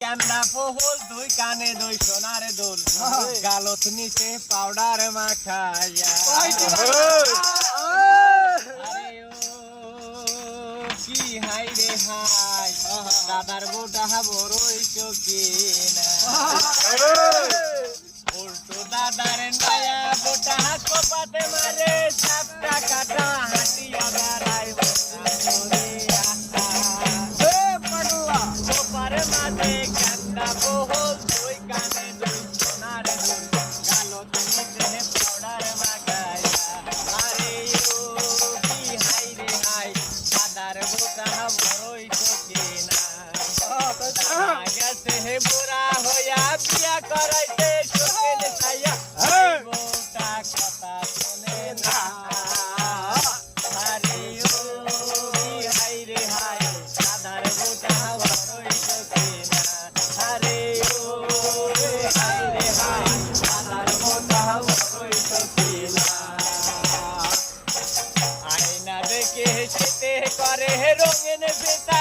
ক্যান্ডা ফহল দুই কানে দুই সোনার দোল গালত নিচে পাউডার মাখাইয়া আরে ও কি হাই রে হাই দাদার গোটা বড়ই চকিনা উল্টো দাদার নয়া গোটা কপাতে মারে চাপটা কাটা হাঁটিয়া বেড়াই মাঝে কান্ডা বহল দুই কানে দুই সোনার দুল গালত নিচে পাউডার মাখাইয়া আরে ও কি হাই রে হাই দাদার গোটা বড়ই চকিনা গেছে হে বুড়া হইয়া বিয়া করাইতে শোকেন ছাইয়া গোটা কথা শুনে না আরে ও কি হাই রে হাই দাদার গোটা বড়ই চকিনা আরে ও হাই রে হাই দাদার গোটা বড়ই চকিনা আয়না দেখে হেসেতে করে রঙিন বেতা